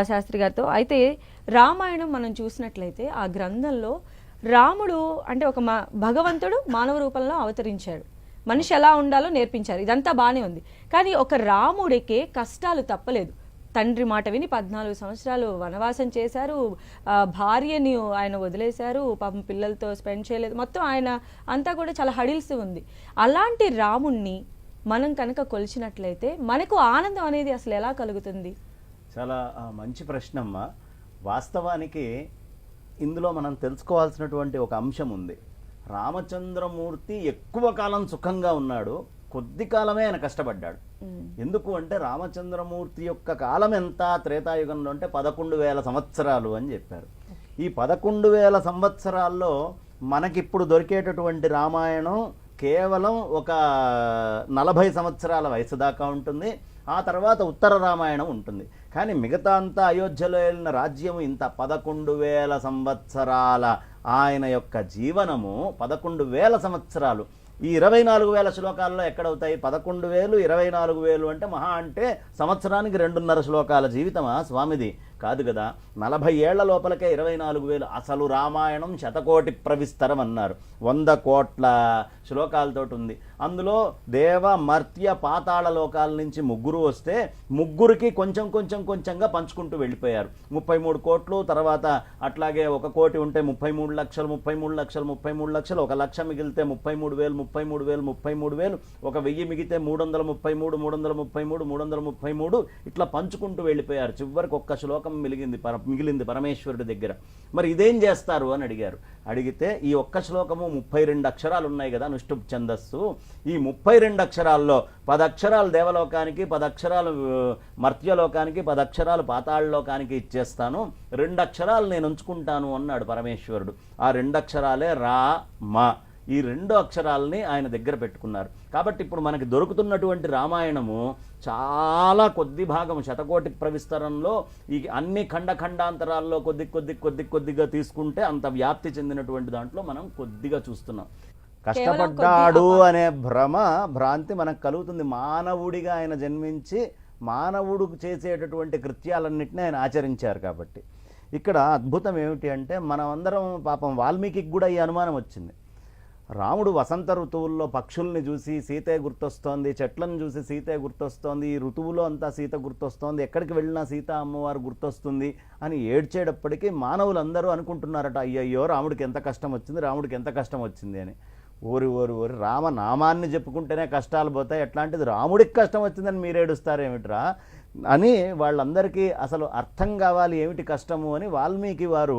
శాస్త్రి గారితో. అయితే రామాయణం మనం చూసినట్లయితే ఆ గ్రంథంలో రాముడు అంటే ఒక భగవంతుడు మానవ రూపంలో అవతరించాడు, మనిషి ఎలా ఉండాలో నేర్పించారు, ఇదంతా బాగానే ఉంది. కానీ ఒక రాముడికే కష్టాలు తప్పలేదు. తండ్రి మాట విని 14 సంవత్సరాలు వనవాసం చేశారు, భార్యని ఆయన వదిలేశారు, పాపం పిల్లలతో స్పెండ్ చేయలేదు, మొత్తం ఆయన అంతా కూడా చాలా హడిల్స్ ఉంది. అలాంటి రాముణ్ణి మనం కనుక కొలిచినట్లయితే మనకు ఆనందం అనేది అసలు ఎలా కలుగుతుంది? చాలా మంచి ప్రశ్న అమ్మా. వాస్తవానికి ఇందులో మనం తెలుసుకోవాల్సినటువంటి ఒక అంశం ఉంది. రామచంద్రమూర్తి ఎక్కువ కాలం సుఖంగా ఉన్నాడు, కొద్ది కాలమే ఆయన కష్టపడ్డాడు. ఎందుకు అంటే రామచంద్రమూర్తి యొక్క కాలం ఎంత త్రేతాయుగంలో అంటే 11,000 సంవత్సరాలు అని చెప్పారు. ఈ 11,000 సంవత్సరాల్లో మనకిప్పుడు దొరికేటటువంటి రామాయణం కేవలం ఒక 40 సంవత్సరాల వయసు దాకా ఉంటుంది. ఆ తర్వాత ఉత్తర రామాయణం ఉంటుంది. కానీ మిగతా అంతా అయోధ్యలో వెళ్ళిన రాజ్యము ఇంత 11,000 సంవత్సరాల ఆయన యొక్క జీవనము 11,000 సంవత్సరాలు. ఈ 24,000 శ్లోకాల్లో ఎక్కడవుతాయి? 11,000 24,000 అంటే మహా అంటే సంవత్సరానికి 2.5 శ్లోకాల జీవితమా స్వామిది? కాదు కదా. 40 ఏళ్ల లోపలకే 24,000. అసలు రామాయణం శతకోటి ప్రవిస్తరం అన్నారు. 100 కోట్ల శ్లోకాలతో ఉంది. అందులో దేవ మర్త్య పాతాళ లోకాల నుంచి 3 వస్తే 3కి కొంచెం కొంచెంగా పంచుకుంటూ వెళ్ళిపోయారు. 33 కోట్లు, తర్వాత అట్లాగే 1 కోటి ఉంటే 33 లక్షలు, 33 లక్షలు, 33 లక్షలు, 1 లక్ష మిగిలితే 33,000, 33,000, 33,000, 1,000 మిగితే 333, 333, 333 ఇట్లా పంచుకుంటూ వెళ్ళిపోయారు. చివరికి ఒక్క శ్లోకం మిగిలింది పరమేశ్వరుడి దగ్గర. మరి ఇదేం చేస్తారు అని అడిగారు. అడిగితే ఈ ఒక్క శ్లోకము 32 అక్షరాలు ఉన్నాయి కదా, అనుష్టుప్ ఛందస్సు. ఈ 32 అక్షరాల్లో 10 అక్షరాలు దేవలోకానికి, 10 అక్షరాలు మర్త్యలోకానికి, 10 అక్షరాలు పాతాళలోకానికి ఇచ్చేస్తాను, 2 అక్షరాలు నేను ఉంచుకుంటాను అన్నాడు పరమేశ్వరుడు. ఆ 2 అక్షరాలే రా మా. ఈ 2 అక్షరాలని ఆయన దగ్గర పెట్టుకున్నారు. కాబట్టి ఇప్పుడు మనకి దొరుకుతున్నటువంటి రామాయణము చాలా కొద్ది భాగం, శతకోటి ప్రవిస్తరంలో ఈ అన్ని ఖండాంతరాల్లో కొద్దిగా తీసుకుంటే అంత వ్యాప్తి చెందినటువంటి దాంట్లో మనం కొద్దిగా చూస్తున్నాం. కష్టపడ్డాడు అనే భ్రాంతి మనకు కలుగుతుంది. మానవుడిగా ఆయన జన్మించి మానవుడు చేసేటటువంటి కృత్యాలన్నింటినీ ఆయన ఆచరించారు. కాబట్టి ఇక్కడ అద్భుతం ఏమిటి అంటే, మనమందరం పాపం వాల్మీకి కూడా ఈ అనుమానం వచ్చింది. రాముడు వసంత ఋతువుల్లో పక్షుల్ని చూసి సీతే గుర్తొస్తోంది, చెట్లను చూసి సీతే గుర్తొస్తోంది, ఈ ఋతువులో అంతా సీత గుర్తొస్తోంది, ఎక్కడికి వెళ్ళినా సీత అమ్మవారు గుర్తొస్తుంది అని ఏడ్చేటప్పటికీ మానవులందరూ అనుకుంటున్నారట, అయ్యయ్యో రాముడికి ఎంత కష్టం వచ్చింది, రాముడికి ఎంత కష్టం వచ్చింది అని. ఓరి రామనామాన్ని చెప్పుకుంటేనే కష్టాలు పోతాయి, ఎట్లాంటిది రాముడికి కష్టం వచ్చిందని మీరు ఏడుస్తారేమిట్రా అని వాళ్ళందరికీ అసలు అర్థం కావాలి ఏమిటి కష్టము అని వాల్మీకి వారు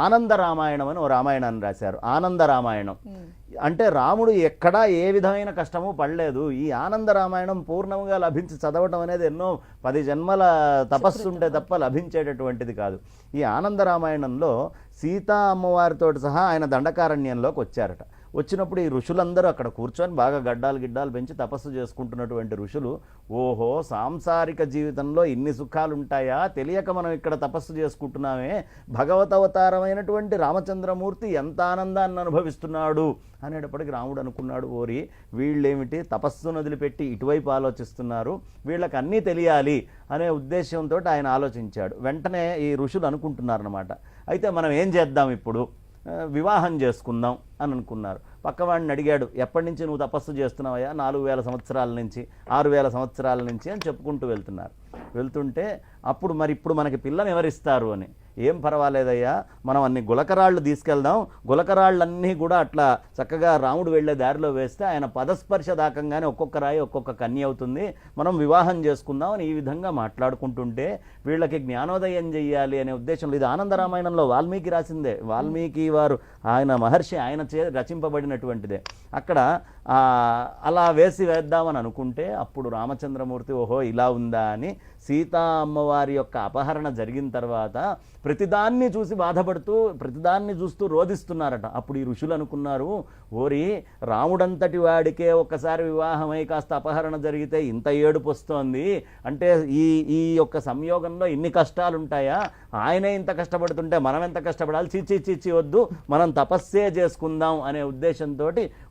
ఆనంద రామాయణం అని ఓ రామాయణాన్ని రాశారు. ఆనంద రామాయణం అంటే రాముడు ఎక్కడా ఏ విధమైన కష్టము పడలేదు. ఈ ఆనంద రామాయణం పూర్ణంగా లభించి చదవటం అనేది ఎన్నో 10 జన్మల తపస్సు ఉంటే తప్ప లభించేటటువంటిది కాదు. ఈ ఆనంద రామాయణంలో సీతా అమ్మవారితో సహా ఆయన దండకారణ్యంలోకి వచ్చారట. వచ్చినప్పుడు ఈ ఋషులందరూ అక్కడ కూర్చొని బాగా గిడ్డాలు పెంచి తపస్సు చేసుకుంటున్నటువంటి ఋషులు, ఓహో సాంసారిక జీవితంలో ఇన్ని సుఖాలు ఉంటాయా, తెలియక మనం ఇక్కడ తపస్సు చేసుకుంటున్నామే, భగవతవతారమైనటువంటి రామచంద్రమూర్తి ఎంత ఆనందాన్ని అనుభవిస్తున్నాడు అనేటప్పటికి రాముడు అనుకున్నాడు, ఓరి వీళ్ళేమిటి తపస్సును వదిలిపెట్టి ఇటువైపు ఆలోచిస్తున్నారు, వీళ్ళకి అన్నీ తెలియాలి అనే ఉద్దేశంతో ఆయన ఆలోచించాడు. వెంటనే ఈ ఋషులు అనుకుంటున్నారన్నమాట, అయితే మనం ఏం చేద్దాం, ఇప్పుడు వివాహం చేసుకుందాం అని అనుకున్నారు. పక్కవాడిని అడిగాడు, ఎప్పటి నుంచి నువ్వు తపస్సు చేస్తున్నావయ్యా? 4,000 సంవత్సరాల నుంచి, 6,000 సంవత్సరాల నుంచి అని చెప్పుకుంటూ వెళ్తుంటే అప్పుడు మరి ఇప్పుడు మనకి పిల్లని ఎవరిస్తారు అని, ఏం పర్వాలేదయ్యా మనం అన్ని గులకరాళ్ళు తీసుకెళ్దాం, గులకరాళ్ళన్నీ కూడా అట్లా చక్కగా రాముడు వెళ్ళే దారిలో వేస్తే ఆయన పదస్పర్శ దాకంగానే ఒక్కొక్క రాయి ఒక్కొక్క కన్య అవుతుంది, మనం వివాహం చేసుకుందాం అని ఈ విధంగా మాట్లాడుకుంటుంటే వీళ్ళకి జ్ఞానోదయం చెయ్యాలి అనే ఉద్దేశంలో, ఇది ఆనంద రామాయణంలో వాల్మీకి రాసిందే, వాల్మీకి వారు ఆయన మహర్షి ఆయన రచింపబడినటువంటిదే. అక్కడ అలా వేద్దామని అనుకుంటే అప్పుడు రామచంద్రమూర్తి ఓహో ఇలా ఉందా అని సీతా అమ్మవారి యొక్క అపహరణ జరిగిన తర్వాత ప్రతిదాన్ని చూసి బాధపడుతూ ప్రతిదాన్ని చూస్తూ రోధిస్తున్నారట. అప్పుడు ఈ ఋషులు అనుకున్నారు, ఓరి రాముడంతటి వాడికే ఒక్కసారి వివాహమై కాస్త అపహరణ జరిగితే ఇంత ఏడుపు వస్తోంది అంటే ఈ యొక్క సంయోగంలో ఇన్ని కష్టాలు ఉంటాయా, ఆయనే ఇంత కష్టపడుతుంటే మనం ఎంత కష్టపడాలి, చీచి వద్దు మనం తపస్సే చేసుకుందాం అనే ఉద్దేశంతో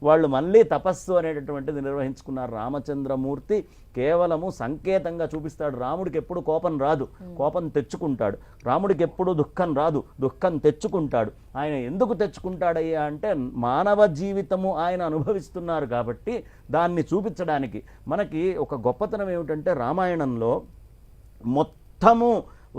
వాళ్ళు మళ్ళీ తపస్సు అనేటటువంటిది నిర్వహించుకున్నారు. రామచంద్రమూర్తి కేవలము సంకేతంగా చూపిస్తాడు. రాముడికి ఎప్పుడు కోపం రాదు, కోపం తెచ్చుకుంటాడు. రాముడికి ఎప్పుడు దుఃఖం రాదు, దుఃఖం తెచ్చుకుంటాడు. ఆయన ఎందుకు తెచ్చుకుంటాడయ్యా అంటే మానవ జీవితము ఆయన అనుభవిస్తున్నారు కాబట్టి దాన్ని చూపించడానికి. మనకి ఒక గొప్పతనం ఏమిటంటే రామాయణంలో మొత్తము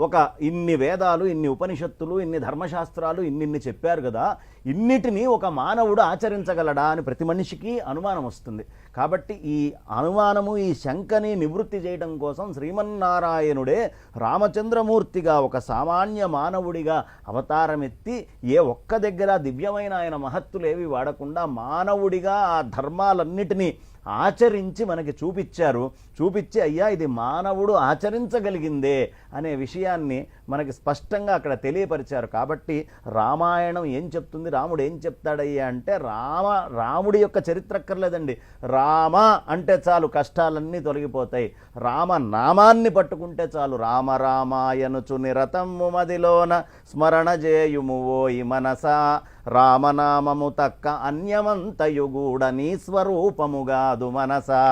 ఒక ఇన్ని వేదాలు, ఇన్ని ఉపనిషత్తులు, ఇన్ని ధర్మశాస్త్రాలు ఇన్నిన్ని చెప్పారు కదా, ఇన్నిటినీ ఒక మానవుడు ఆచరించగలడా అని ప్రతి మనిషికి అనుమానం వస్తుంది. కాబట్టి ఈ అనుమానము, ఈ శంకని నివృత్తి చేయడం కోసం శ్రీమన్నారాయణుడే రామచంద్రమూర్తిగా ఒక సామాన్య మానవుడిగా అవతారమెత్తి ఏ ఒక్క దగ్గర దివ్యమైన ఆయన మహత్తులేవి వాడకుండా మానవుడిగా ఆ ధర్మాలన్నిటినీ ఆచరించి మనకి చూపించి అయ్యా ఇది మానవుడు ఆచరించగలిగిందే అనే విషయాన్ని మనకి స్పష్టంగా అక్కడ తెలియపరిచారు. కాబట్టి రామాయణం ఏం చెప్తుంది, రాముడు ఏం చెప్తాడయ్యా అంటే రాముడి యొక్క చరిత్ర అక్కర్లేదండి. రామ అంటే చాలు కష్టాలన్నీ తొలగిపోతాయి. రామ నామాన్ని పట్టుకుంటే చాలు. రామ రామాయనుచు నిరతము మదిలోన స్మరణ చేయుము ఓయి మనసా, రామనామము తక్క అన్యమంతయుగూడ నీ స్వరూపముగాదు మనసా.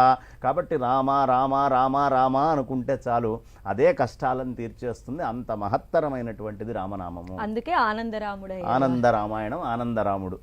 కాబట్టి రామ రామ రామ రామ అనుకుంటే చాలు, అదే కష్టాలను తీర్చేస్తుంది. అంత మహత్తరమైనటువంటిది రామనామము. అందుకే ఆనందరాముడు, ఆనంద రామాయణం, ఆనందరాముడు.